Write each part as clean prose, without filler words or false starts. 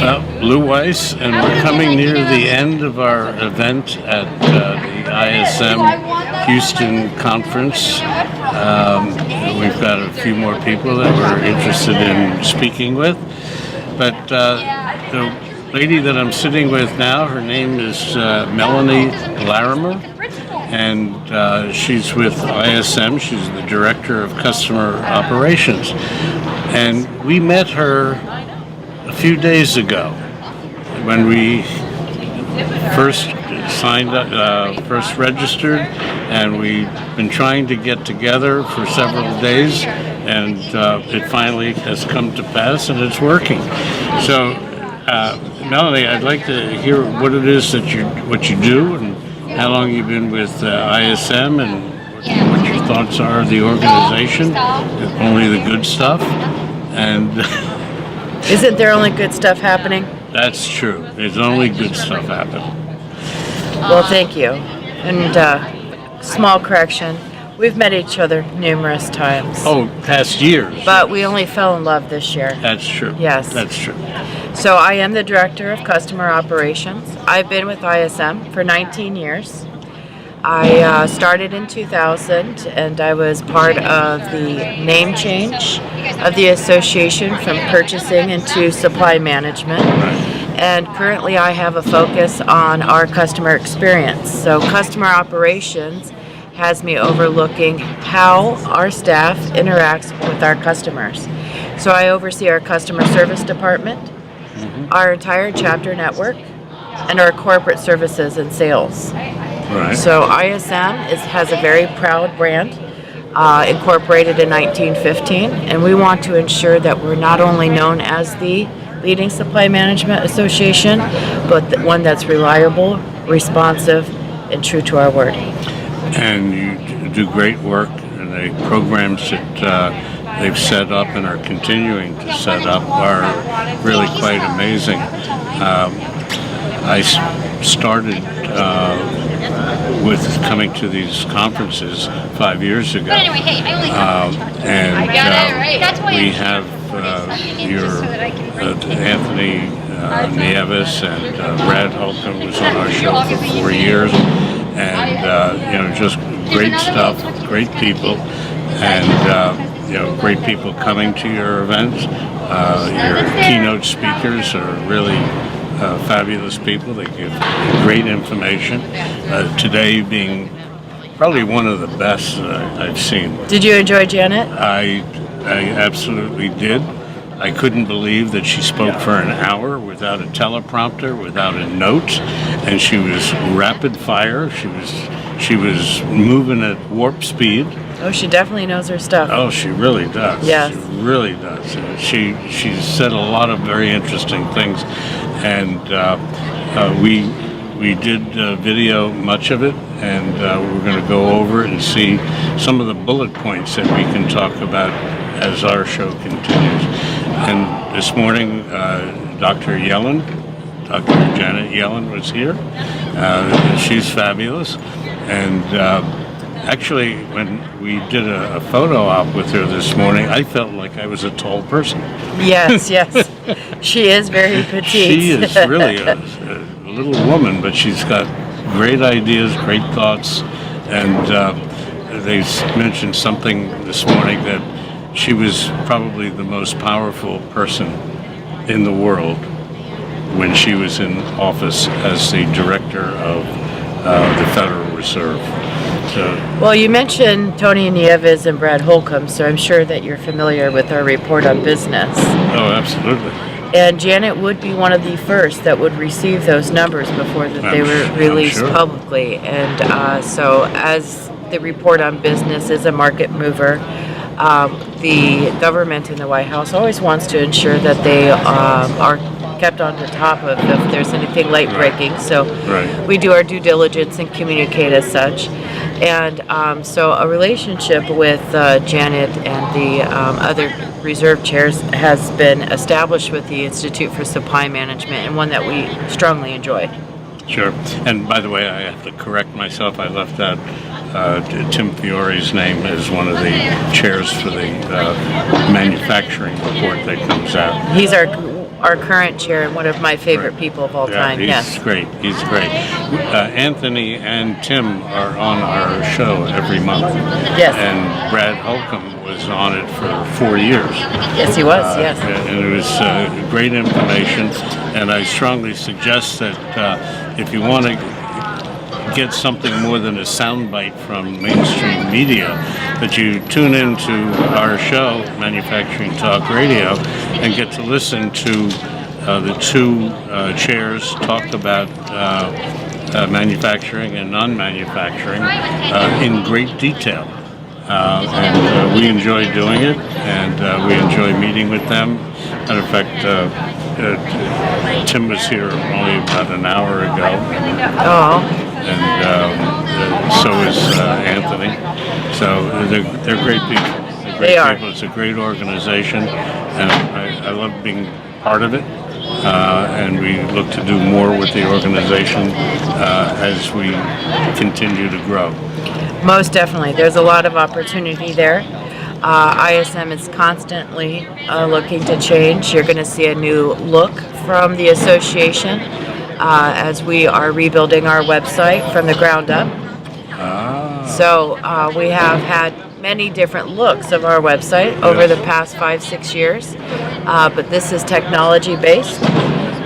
Lou Weiss, and we're coming near the end of our event at the ISM Houston conference. We've got a few more people that we're interested in speaking with, but the lady that I'm sitting with now, her name is Melanie Larimer, and she's with ISM. She's the Director of Customer Operations, and we met her a few days ago when we first signed up, first registered, and we've been trying to get together for several days, and it finally has come to pass, and it's working. So, Melanie, I'd like to hear what it is that what you do, and how long you've been with ISM, and what your thoughts are of the organization. Only the good stuff, and isn't there only good stuff happening? That's true. There's only good stuff happening. Well, thank you. And small correction, we've met each other numerous times. Oh, past years. But we only fell in love this year. That's true. Yes. That's true. So I am the Director of Customer Operations. I've been with ISM for 19 years. I started in 2000, and I was part of the name change of the association from purchasing into supply management. And currently I have a focus on our customer experience. So customer operations has me overlooking how our staff interacts with our customers. So I oversee our customer service department, our entire chapter network, and our corporate services and sales. Right. So ISM has a very proud brand, incorporated in 1915, and we want to ensure that we're not only known as the leading supply management association, but one that's reliable, responsive, and true to our word. And you do great work, and the programs that they've set up and are continuing to set up are really quite amazing. I started with coming to these conferences 5 years ago, and we have your Anthony Nieves and Brad Holcomb was on our show for 4 years, and just great stuff, great people, and great people coming to your events. Your keynote speakers are really fabulous people. They give great information. Today being probably one of the best I've seen. Did you enjoy Janet? I absolutely did. I couldn't believe that she spoke for an hour without a teleprompter, without a note, and she was rapid fire. She was moving at warp speed. Oh, she definitely knows her stuff. Oh, she really does. Yes. She really does. She said a lot of very interesting things, and we did video much of it, and we're going to go over it and see some of the bullet points that we can talk about as our show continues. And this morning, Dr. Janet Yellen was here. She's fabulous, and actually, when we did a photo op with her this morning, I felt like I was a tall person. Yes, yes. She is very petite. She is really a little woman, but she's got great ideas, great thoughts, and they mentioned something this morning that she was probably the most powerful person in the world when she was in office as the director of the Federal Reserve. Well, you mentioned Tony Nieves and Brad Holcomb, so I'm sure that you're familiar with our report on business. Oh, absolutely. And Janet would be one of the first that would receive those numbers before that they were released publicly. And so as the report on business is a market mover, the government in the White House always wants to ensure that they are kept on the top of if there's anything late breaking. So we do our due diligence and communicate as such. And so a relationship with Janet and the other reserve chairs has been established with the Institute for Supply Management, and one that we strongly enjoy. Sure. And by the way, I have to correct myself. I left out Tim Fiore's name as one of the chairs for the manufacturing report that comes out. He's our our current chair and one of my favorite people of all time. He's Yes. great. He's great. Anthony and Tim are on our show every month. Yes. And Brad Holcomb was on it for 4 years. Yes, he was. Yes. And it was great information. And I strongly suggest that if you want to get something more than a soundbite from mainstream media, that you tune into our show, Manufacturing Talk Radio, and get to listen to the two chairs talk about manufacturing and non-manufacturing in great detail. And we enjoy doing it, and we enjoy meeting with them. Matter of fact, Tim was here only about an hour ago. Oh. And so is Anthony. So they're great people. They're great They are. people. It's a great organization, and I love being part of it. And we look to do more with the organization as we continue to grow. Most definitely. There's a lot of opportunity there. ISM is constantly looking to change. You're going to see a new look from the association as we are rebuilding our website from the ground up. So we have had many different looks of our website over the past 5-6 years, but this is technology based,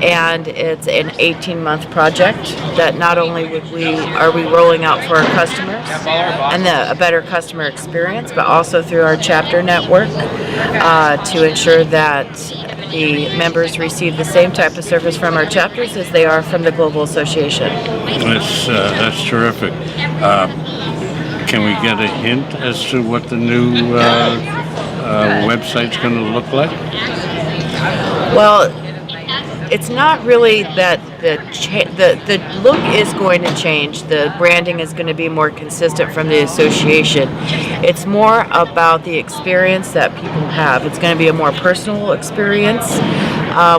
and it's an 18-month project that not only are we rolling out for our customers and a better customer experience, but also through our chapter network to ensure that the members receive the same type of service from our chapters as they are from the Global Association. That's terrific. Can we get a hint as to what the new website's going to look like? Well, it's not really that the look is going to change. The branding is going to be more consistent from the association. It's more about the experience that people have. It's going to be a more personal experience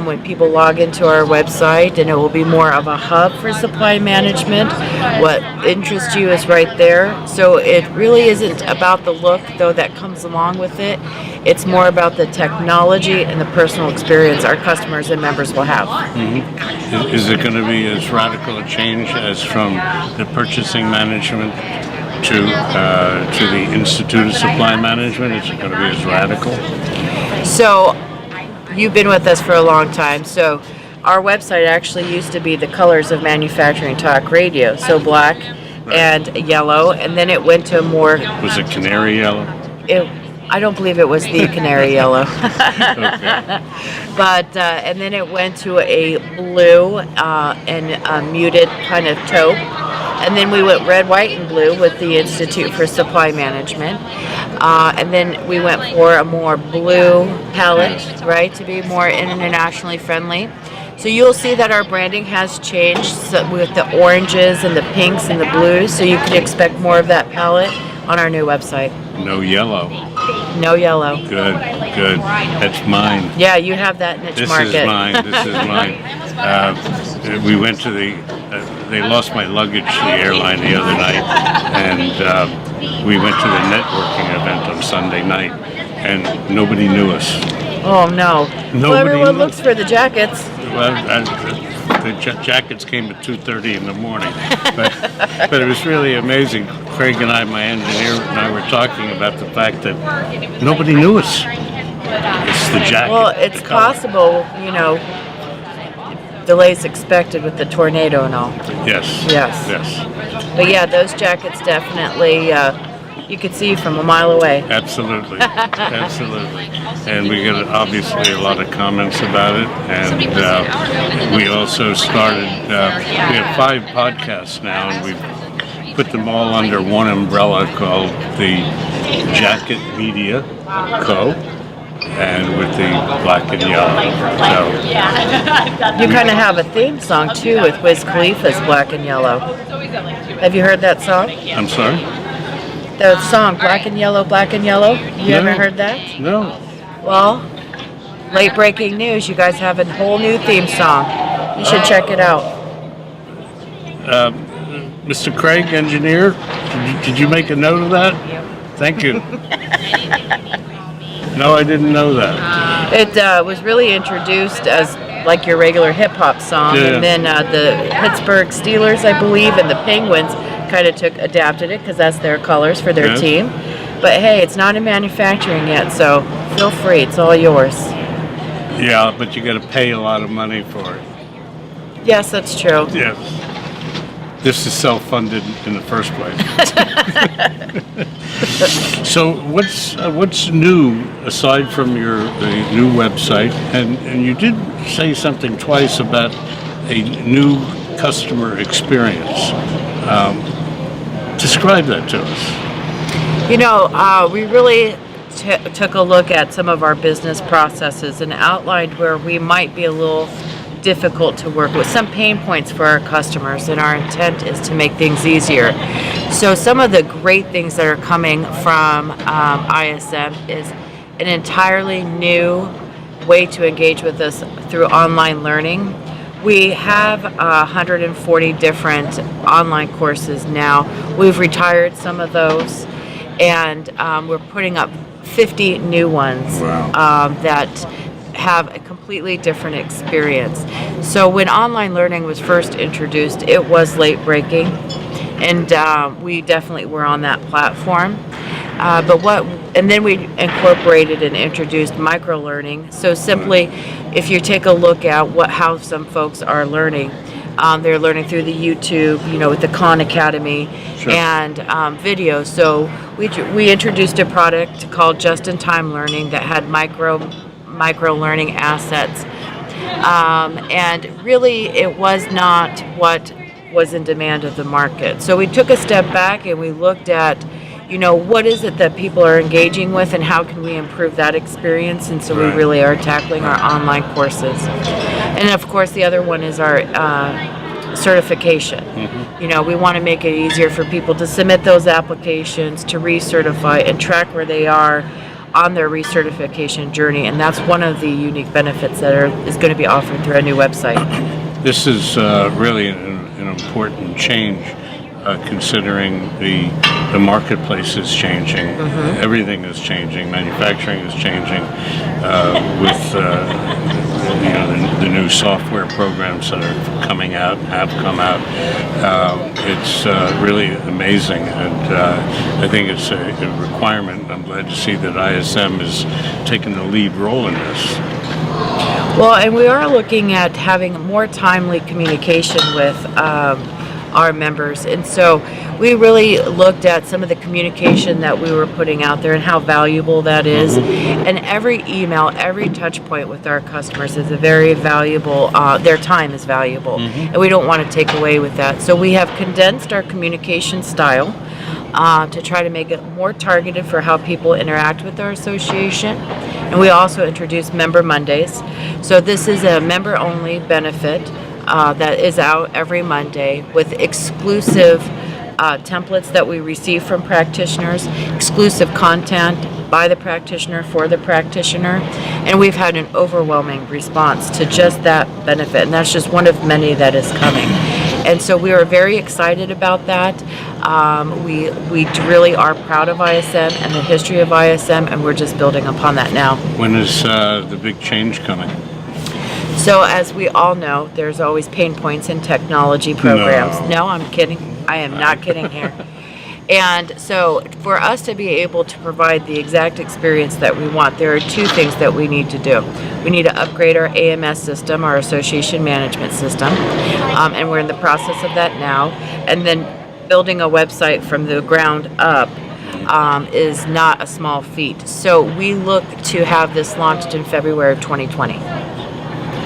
when people log into our website, and it will be more of a hub for supply management. What interests you is right there. So it really isn't about the look, though that comes along with it. It's more about the technology and the personal experience our customers and members will have. Mm-hmm. Is it going to be as radical a change as from the purchasing management to the Institute of Supply Management? Is it going to be as radical? So you've been with us for a long time. So our website actually used to be the colors of Manufacturing Talk Radio. So black and yellow, and then it went to a more... Was it canary yellow? I don't believe it was the canary yellow. Okay. But, and then it went to a blue and a muted kind of taupe. And then we went red, white, and blue with the Institute for Supply Management. And then we went for a more blue palette, right, to be more internationally friendly. So you'll see that our branding has changed with the oranges and the pinks and the blues. So you can expect more of that palette on our new website. No yellow. No yellow. Good. That's mine. Yeah, you have that niche market. This is mine. We went to they lost my luggage to the airline the other night, and we went to the networking event on Sunday night, and nobody knew us. Oh, no. Well, everyone looks for the jackets. Well, the jackets came at 2:30 in the morning, but it was really amazing. Craig and I, my engineer, and I were talking about the fact that nobody knew us. It's the jacket. Well, it's possible, delays expected with the tornado and all. Yes. But yeah, those jackets definitely, you could see from a mile away. Absolutely. And we get obviously a lot of comments about it. And we also started, we have 5 podcasts now, and we've put them all under one umbrella called the Jacket Media Co. and with the black and yellow. So you kind of have a theme song too with Wiz Khalifa's Black and Yellow. Have you heard that song? I'm sorry? The song Black and Yellow, Black and Yellow. You No. haven't heard that? No. Well, late breaking news. You guys have a whole new theme song. You should check it out. Mr. Craig, engineer, did you make a note of that? Thank you. No, I didn't know that. It was really introduced as like your regular hip hop song, Yeah. and then the Pittsburgh Steelers, I believe, and the Penguins kind of adapted it because that's their colors for their Yes. team. But hey, it's not in manufacturing yet, so feel free, it's all yours. Yeah, but you got to pay a lot of money for it. Yes, that's true. Yes. This is self-funded in the first place. So what's new aside from the new website? And you did say something twice about a new customer experience. Describe that to us. You know, we really took a look at some of our business processes and outlined where we might be a little difficult to work with, some pain points for our customers, and our intent is to make things easier. So some of the great things that are coming from ISM is an entirely new way to engage with us through online learning. We have 140 different online courses now. We've retired some of those, and we're putting up 50 new ones. Wow. That have a completely different experience. So when online learning was first introduced, it was late breaking, and we definitely were on that platform. And then we incorporated and introduced micro learning. So simply, if you take a look at how some folks are learning, they're learning through the YouTube, with the Khan Academy. Sure. And video. So we introduced a product called Just-in-Time Learning that had micro learning assets, and really it was not what was in demand of the market. So we took a step back and we looked at what is it that people are engaging with and how can we improve that experience, and so Right. we really are tackling our online courses. And of course the other one is our certification. We want to make it easier for people to submit those applications, to recertify and track where they are on their recertification journey, and that's one of the unique benefits that is going to be offered through our new website. This is really an important change, considering the marketplace is changing. Everything is changing. Manufacturing is changing with the new software programs that are coming out, have come out. It's really amazing, and I think it's a requirement. I'm glad to see that ISM is taking the lead role in this. Well, and we are looking at having more timely communication with our members, and so we really looked at some of the communication that we were putting out there and how valuable that is. And every email, every touch point with our customers is a very valuable, their time is valuable, and we don't want to take away with that. So we have condensed our communication style to try to make it more targeted for how people interact with our association. And we also introduced Member Mondays. So this is a member-only benefit that is out every Monday with exclusive templates that we receive from practitioners, exclusive content by the practitioner for the practitioner, and we've had an overwhelming response to just that benefit, and that's just one of many that is coming. And so we are very excited about that. We really are proud of ISM and the history of ISM, and we're just building upon that now. When is the big change coming? So as we all know, there's always pain points in technology programs. No, I'm kidding. I am not kidding here. And so for us to be able to provide the exact experience that we want, there are two things that we need to do. We need to upgrade our AMS system, our association management system, and we're in the process of that now. And then building a website from the ground up is not a small feat. So we look to have this launched in February of 2020.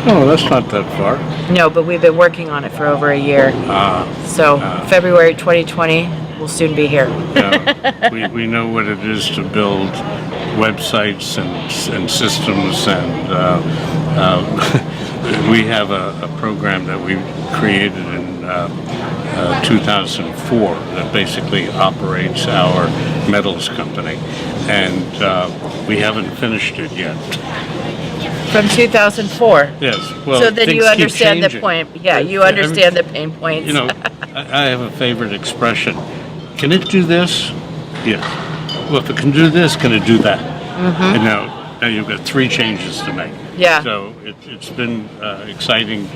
Oh, that's not that far. No, but we've been working on it for over a year. So February 2020 will soon be here. We know what it is to build websites and systems, and we have a program that we created in 2004 that basically operates our metals company, and we haven't finised it yet. From 2004. Yes. Well, so then you things keep understand the changing. point. Yeah, you understand the pain points. I have a favorite expression. Can it do this? Yes. Well, if it can do this, can it do that? And now, Now you've got 3 changes to make. Yeah. So it's been exciting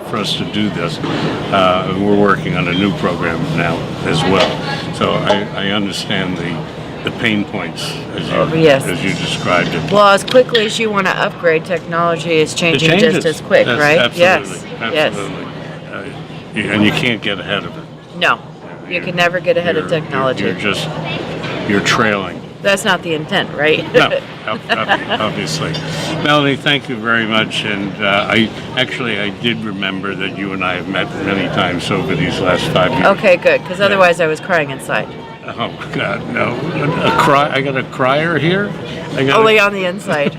for us to do this. We're working on a new program now as well. So I understand the pain points Yes. as you described it. Well, as quickly as you want to upgrade, technology is changing changes. just as quick, That's right? Absolutely. Yes. Absolutely. And you can't get ahead of it. No, you can never get ahead of technology. You're trailing. That's not the intent, right? No, obviously. Melanie, thank you very much. And I did remember that you and I have met many times over these last 5 years. Okay, good, because otherwise I was crying inside. Oh God, no! I got a crier here. Only on the inside.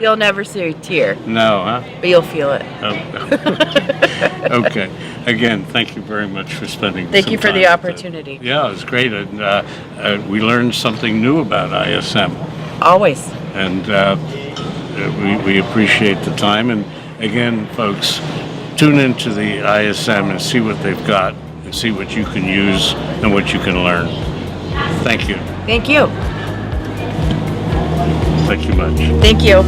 You'll never see a tear, No, huh? but you'll feel it. Oh. Okay. Again, thank you very much for spending. Thank some you for time the with opportunity. us. Yeah, it was great, and we learned something new about ISM. Always. And we appreciate the time. And again, folks, tune into the ISM and see what they've got, and see what you can use and what you can learn. Thank you. Thank you. Thank you much. Thank you.